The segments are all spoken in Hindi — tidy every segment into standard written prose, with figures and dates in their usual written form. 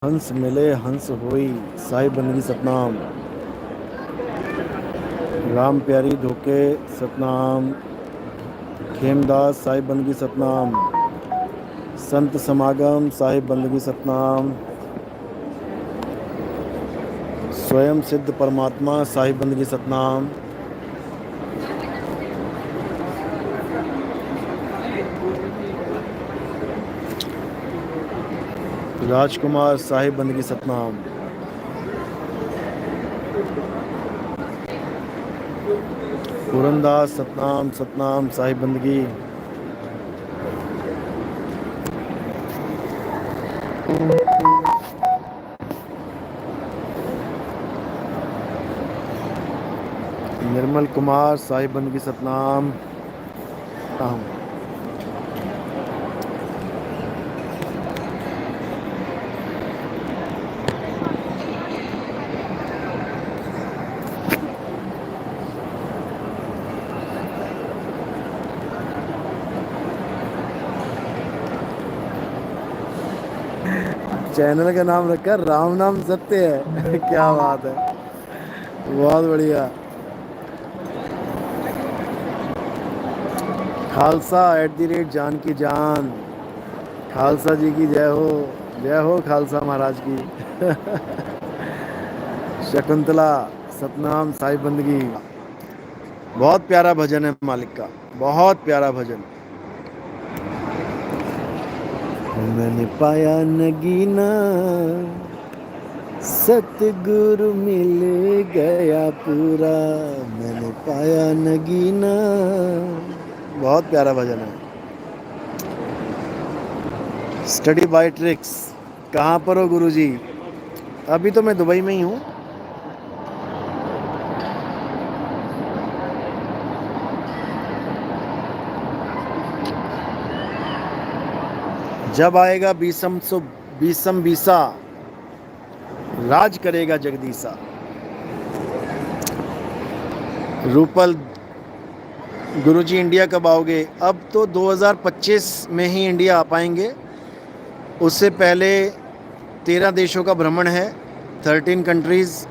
हंस मिले हंस होई, साहिब बंदगी सतनाम। राम प्यारी धोके सतनाम। खेमदास साहिब बंदगी सतनाम। संत समागम साहिब बंदगी सतनाम। स्वयं सिद्ध परमात्मा साहिब बंदगी सतनाम। राजकुमार साहिब बंदगी सतनाम। पूरनदास सतनाम सतनाम साहिब बंदगी। निर्मल कुमार साहिब बंदगी सतनाम। चैनल का नाम रखा राम नाम सत्य है। क्या बात है, बहुत बढ़िया। खालसा @जानकी जान। खालसा जी की जय हो खालसा महाराज की। शकुंतला सतनाम साहिब बंदगी। बहुत प्यारा भजन है मालिक का, बहुत प्यारा भजन। मैंने पाया नगीना, सतगुरु मिल गया पूरा। मैंने पाया नगीना, बहुत प्यारा भजन है। Study bye tricks. कहाँ पर हो गुरुजी? अभी तो मैं दुबई में ही हूँ। जब आएगा बीसम बीसा, राज करेगा जगदीसा। रूपल गुरुजी इंडिया कब आओगे? अब तो 2025 में ही इंडिया आ पाएंगे। उससे पहले 13 देशों का भ्रमण है, 13 कंट्रीज,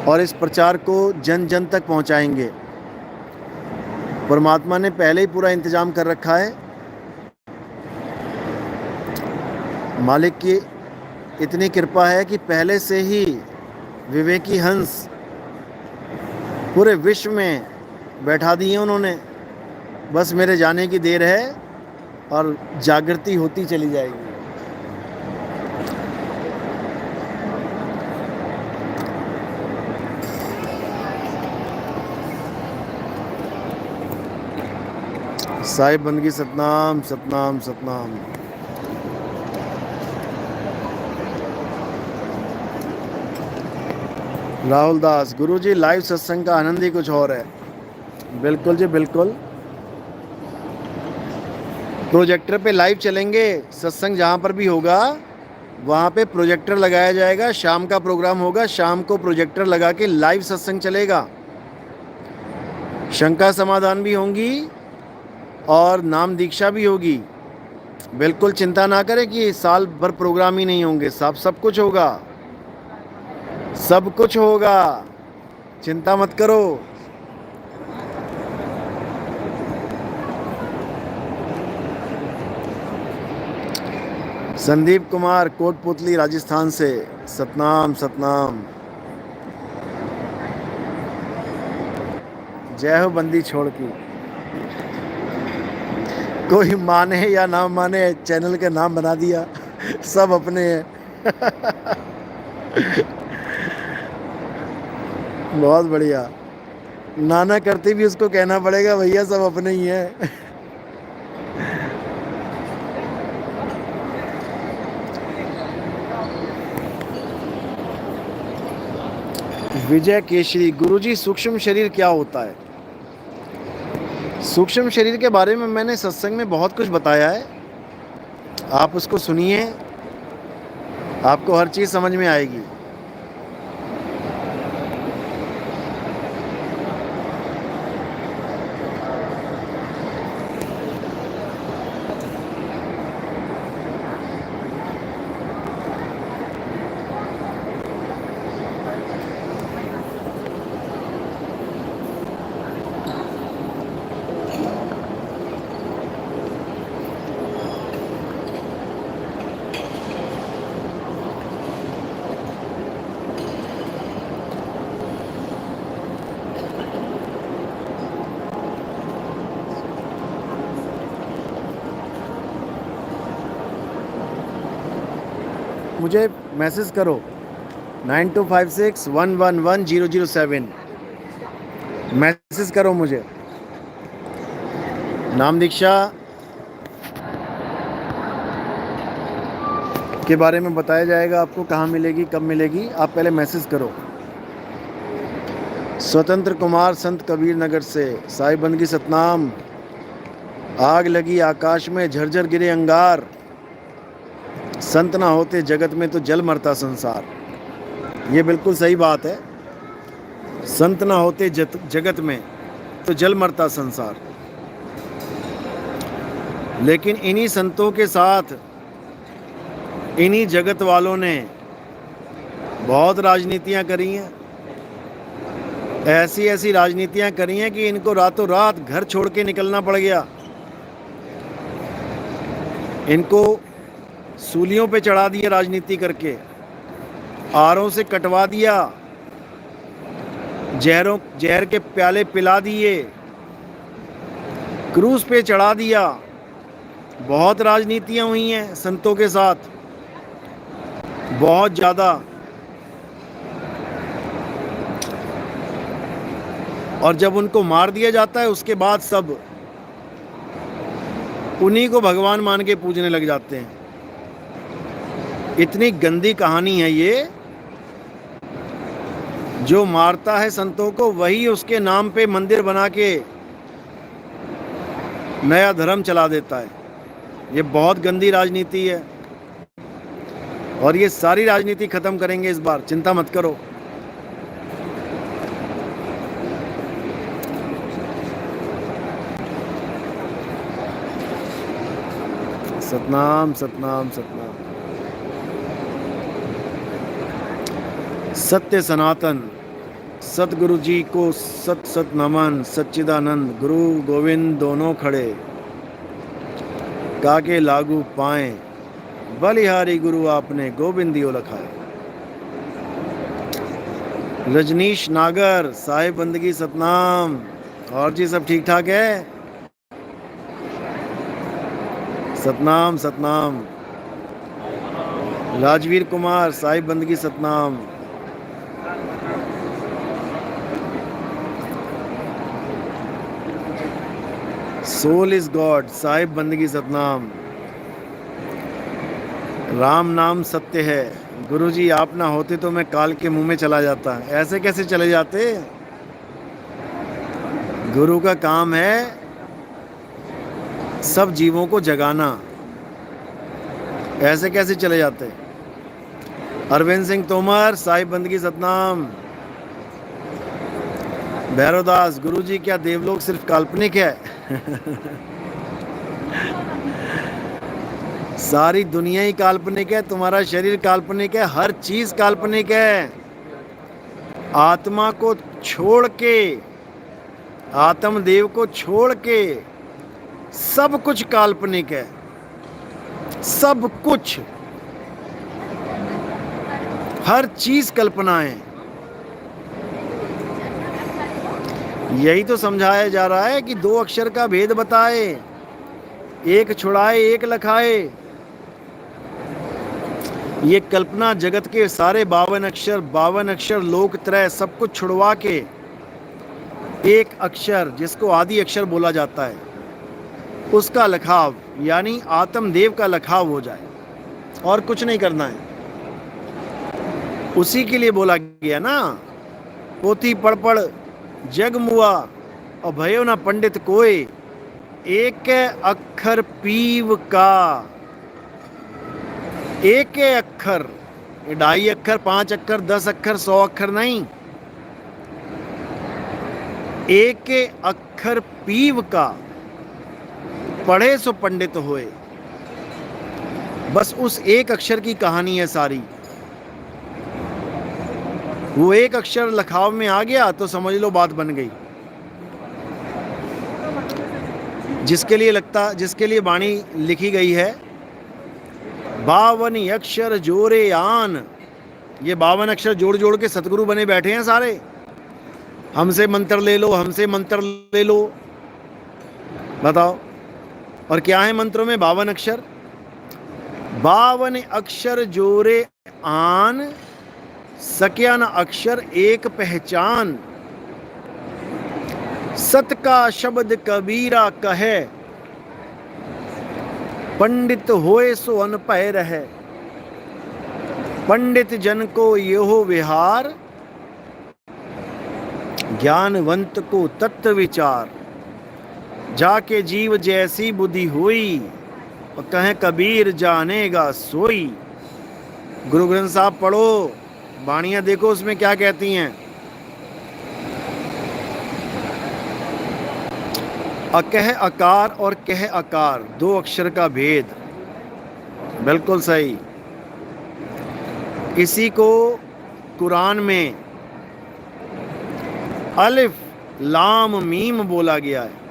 और इस प्रचार को जन जन तक पहुंचाएंगे। परमात्मा ने पहले ही पूरा इंतजाम कर रखा है। मालिक की इतनी कृपा है कि पहले से ही विवेकी हंस पूरे विश्व में बैठा दिए उन्होंने। बस मेरे जाने की देर है और जागृति होती चली जाएगी। साहिब बंदगी सतनाम सतनाम सतनाम। राहुल दास गुरुजी, लाइव सत्संग का आनंद ही कुछ और है। बिल्कुल जी बिल्कुल। प्रोजेक्टर पे लाइव चलेंगे। सत्संग जहाँ पर भी होगा वहाँ पे प्रोजेक्टर लगाया जाएगा। शाम का प्रोग्राम होगा, शाम को प्रोजेक्टर लगा के लाइव सत्संग चलेगा। शंका समाधान भी होंगी और नाम दीक्षा भी होगी। बिल्कुल चिंता ना करें कि साल भर प्रोग्राम ही नहीं होंगे। सब कुछ होगा, सब कुछ होगा, चिंता मत करो। संदीप कुमार कोटपुतली राजस्थान से, सतनाम सतनाम। जय हो बंदी छोड़ की। कोई माने या ना माने, चैनल का नाम बना दिया। सब अपने हैं। बहुत बढ़िया। नाना करते भी उसको कहना पड़ेगा, भैया सब अपने ही हैं। विजय केशरी गुरुजी, सूक्ष्म शरीर क्या होता है? सूक्ष्म शरीर के बारे में मैंने सत्संग में बहुत कुछ बताया है। आप उसको सुनिए, आपको हर चीज समझ में आएगी। मुझे मैसेज करो 9256111007 मैसेज करो मुझे। नाम दीक्षा के बारे में बताया जाएगा आपको, कहाँ मिलेगी, कब मिलेगी, आप पहले मैसेज करो। स्वतंत्र कुमार संत कबीर नगर से, साहिब बंदगी सतनाम। आग लगी आकाश में, झरझर गिरे अंगार, संत ना होते जगत में तो जल मरता संसार। ये बिल्कुल सही बात है। संत ना होते जगत में तो जल मरता संसार। लेकिन इन्हीं संतों के साथ इन्हीं जगत वालों ने बहुत राजनीतियां करी हैं। ऐसी ऐसी राजनीतियां करी हैं कि इनको रातों रात घर छोड़ के निकलना पड़ गया। इनको सूलियों पे चढ़ा दिया राजनीति करके, आरों से कटवा दिया, जहर के प्याले पिला दिए, क्रूज पे चढ़ा दिया। बहुत राजनीतियां हुई हैं संतों के साथ, बहुत ज़्यादा। और जब उनको मार दिया जाता है उसके बाद सब उन्हीं को भगवान मान के पूजने लग जाते हैं। इतनी गंदी कहानी है ये। जो मारता है संतों को वही उसके नाम पे मंदिर बना के नया धर्म चला देता है। ये बहुत गंदी राजनीति है और ये सारी राजनीति खत्म करेंगे इस बार, चिंता मत करो। सतनाम सतनाम सतनाम। सत्य सनातन सतगुरु जी को सत सत नमन। सच्चिदानंद गुरु गोविंद दोनों खड़े, काके लागू पाए, बलिहारी गुरु आपने गोविंदियो लखाए। रजनीश नागर, साहिब बंदगी सतनाम। और जी सब ठीक ठाक है? सतनाम सतनाम। राजवीर कुमार, साहिब बंदगी सतनाम। सोल इज गॉड, साहिब बंदगी सतनाम। राम नाम सत्य है, गुरुजी आप ना होते तो मैं काल के मुंह में चला जाता। ऐसे कैसे चले जाते? गुरु का काम है सब जीवों को जगाना, ऐसे कैसे चले जाते? अरविंद सिंह तोमर, साहिब बंदगी सतनाम। भैरवदास, गुरुजी क्या देवलोक सिर्फ काल्पनिक है? सारी दुनिया ही काल्पनिक है, तुम्हारा शरीर काल्पनिक है, हर चीज काल्पनिक है। आत्मा को छोड़ के, आत्मदेव को छोड़ के सब कुछ काल्पनिक है, सब कुछ, हर चीज कल्पना है। यही तो समझाया जा रहा है कि दो अक्षर का भेद बताए, एक छुड़ाए एक लखाए। ये कल्पना जगत के सारे 52 अक्षर लोक त्रय सब कुछ छुड़वा के एक अक्षर जिसको आदि अक्षर बोला जाता है उसका लखाव, यानी आत्मदेव का लखाव हो जाए, और कुछ नहीं करना है। उसी के लिए बोला गया ना, पोथी पढ़ पढ़ जग मुआ और भयो ना पंडित कोई, एक अक्षर पीव का। एक अक्षर, 2.5 अक्षर, 5 अक्षर, 10 अक्षर, 100 अक्षर नहीं, एक अक्षर पीव का, पढ़े सो पंडित होए। बस उस एक अक्षर की कहानी है सारी। वो एक अक्षर लखाव में आ गया तो समझ लो बात बन गई। जिसके लिए वाणी लिखी गई है, 52 अक्षर जोरे आन। ये 52 अक्षर जोड़ जोड़ के सतगुरु बने बैठे हैं सारे। हमसे मंत्र ले लो, हमसे मंत्र ले लो, बताओ। और क्या है मंत्रों में? 52 अक्षर। 52 अक्षर जोरे आन, सक्या न अक्षर एक पहचान। सत का शब्द कबीरा कहे, पंडित होए सो अनपढ़ रहे। पंडित जन को यो विहार, ज्ञानवंत को तत्व विचार। जाके जीव जैसी बुद्धि हुई, और कहे कबीर जानेगा सोई। गुरु ग्रंथ साहब पढ़ो, वाणियां देखो उसमें क्या कहती हैं। अकह अकार और कह अकार, 2 अक्षर का भेद। बिल्कुल सही। इसी को कुरान में अलिफ लाम मीम बोला गया है।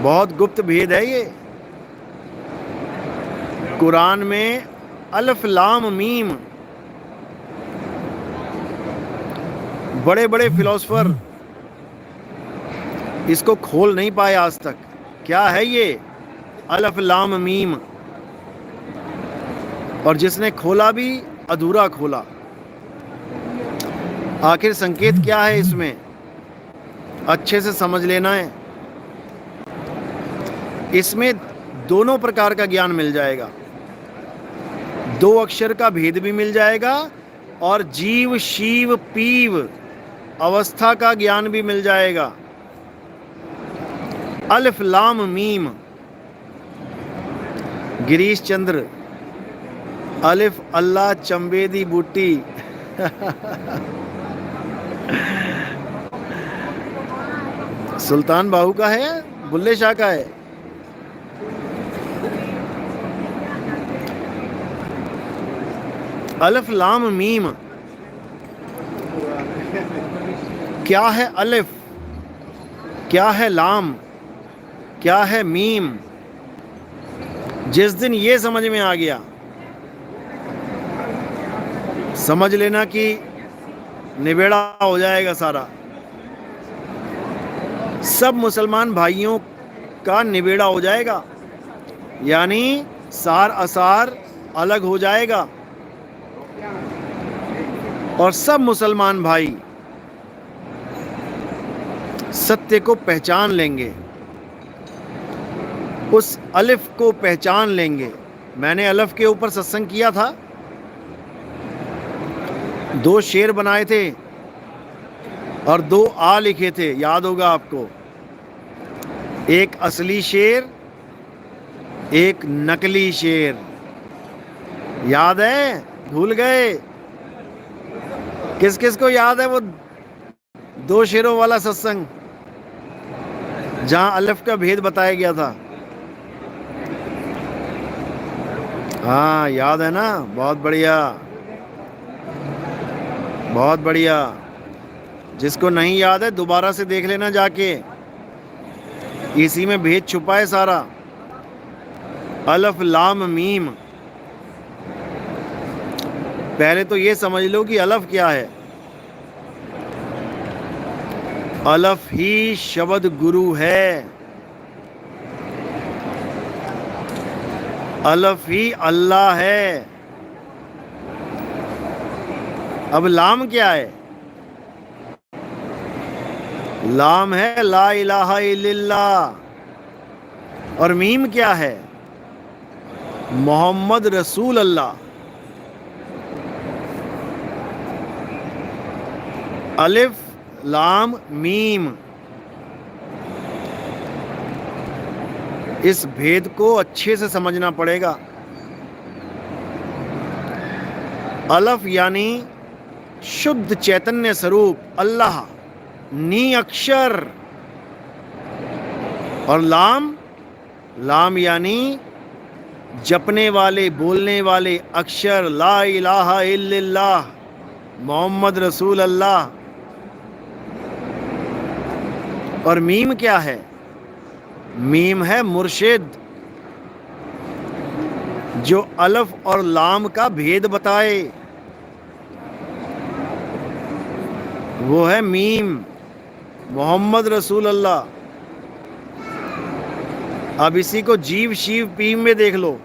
बहुत गुप्त भेद है ये। कुरान में अलिफ लाम मीम, बड़े बड़े फिलोसफर इसको खोल नहीं पाए आज तक। क्या है ये अलिफ लाम मीम? और जिसने खोला भी अधूरा खोला। आखिर संकेत क्या है इसमें, अच्छे से समझ लेना है। इसमें दोनों प्रकार का ज्ञान मिल जाएगा। 2 अक्षर का भेद भी मिल जाएगा और जीव शिव पीव अवस्था का ज्ञान भी मिल जाएगा। अलिफ लाम मीम। गिरीश चंद्र, अलिफ अल्लाह चंबेदी बूटी। सुल्तान बाहू का है, बुल्ले शाह का है। अलिफ लाम मीम क्या है? अलिफ क्या है? लाम क्या है? मीम। जिस दिन ये समझ में आ गया, समझ लेना कि निबेड़ा हो जाएगा सारा। सब मुसलमान भाइयों का निबेड़ा हो जाएगा, यानी सार असार अलग हो जाएगा और सब मुसलमान भाई सत्य को पहचान लेंगे, उस अलिफ को पहचान लेंगे। मैंने अलिफ के ऊपर सत्संग किया था, 2 शेर बनाए थे और 2 आ लिखे थे, याद होगा आपको। एक असली शेर, एक नकली शेर। याद है? भूल गए? किस किस को याद है वो 2 शेरों वाला सत्संग जहां अलिफ का भेद बताया गया था? हाँ, याद है ना? बहुत बढ़िया, बहुत बढ़िया। जिसको नहीं याद है दोबारा से देख लेना जाके, इसी में भेद छुपा है सारा। अलिफ लाम मीम। पहले तो ये समझ लो कि अलिफ क्या है। अलिफ ही शब्द गुरु है, अलिफ ही अल्लाह है। अब लाम क्या है? लाम है ला इलाहा इल्लल्लाह। और मीम क्या है? मोहम्मद रसूल अल्लाह। अलिफ लाम मीम। इस भेद को अच्छे से समझना पड़ेगा। अलिफ यानी शुद्ध चैतन्य स्वरूप अल्लाह, नी अक्षर। और लाम, लाम यानी जपने वाले, बोलने वाले अक्षर, ला इलाहा इल्लल्लाह, मोहम्मद रसूल अल्लाह। और मीम क्या है? मीम है मुर्शिद, जो अलिफ और लाम का भेद बताए, वो है मीम, मोहम्मद रसूल अल्लाह। अब इसी को जीव शिव पीम में देख लो।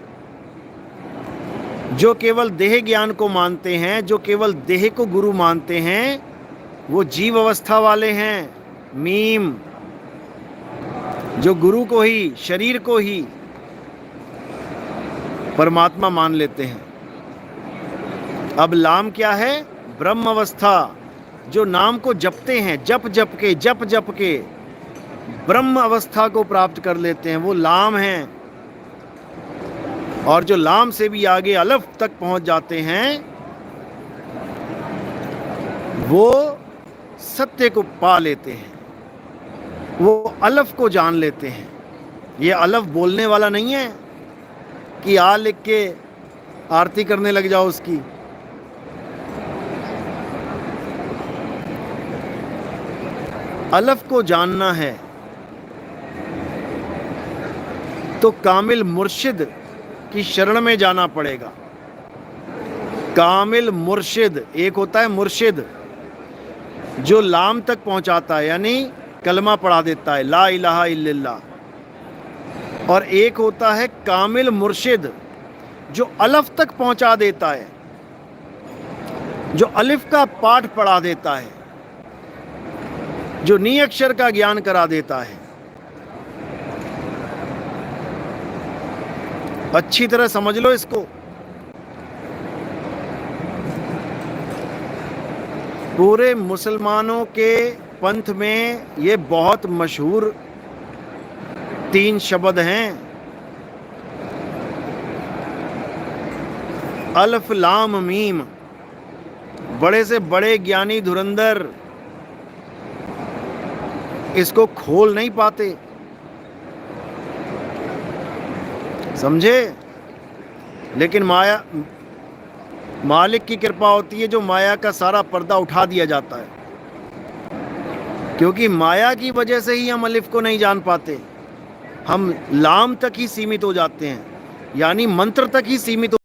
जो केवल देह ज्ञान को मानते हैं, जो केवल देह को गुरु मानते हैं, वो जीव अवस्था वाले हैं, मीम। जो गुरु को ही, शरीर को ही परमात्मा मान लेते हैं। अब लाम क्या है? ब्रह्म अवस्था। जो नाम को जपते हैं, जप जप के ब्रह्म अवस्था को प्राप्त कर लेते हैं, वो लाम हैं। और जो लाम से भी आगे अलफ तक पहुंच जाते हैं, वो सत्य को पा लेते हैं, वो अलफ को जान लेते हैं। ये अलफ बोलने वाला नहीं है कि आ लिख के आरती करने लग जाओ उसकी। अलफ को जानना है तो कामिल मुर्शिद की शरण में जाना पड़ेगा। कामिल मुर्शिद, एक होता है मुर्शिद जो लाम तक पहुंचाता है, यानी कलमा पढ़ा देता है, ला इलाहा इल्लल्लाह। और एक होता है कामिल मुर्शिद जो अलफ तक पहुंचा देता है, जो अलिफ का पाठ पढ़ा देता है, जो नी अक्षर का ज्ञान करा देता है। अच्छी तरह समझ लो इसको। पूरे मुसलमानों के पंथ में ये बहुत मशहूर 3 शब्द हैं, अल्फ लाम मीम। बड़े से बड़े ज्ञानी धुरंधर इसको खोल नहीं पाते, समझे? लेकिन माया, मालिक की कृपा होती है जो माया का सारा पर्दा उठा दिया जाता है, क्योंकि माया की वजह से ही हम अलिफ को नहीं जान पाते। हम लाम तक ही सीमित हो जाते हैं, यानी मंत्र तक ही सीमित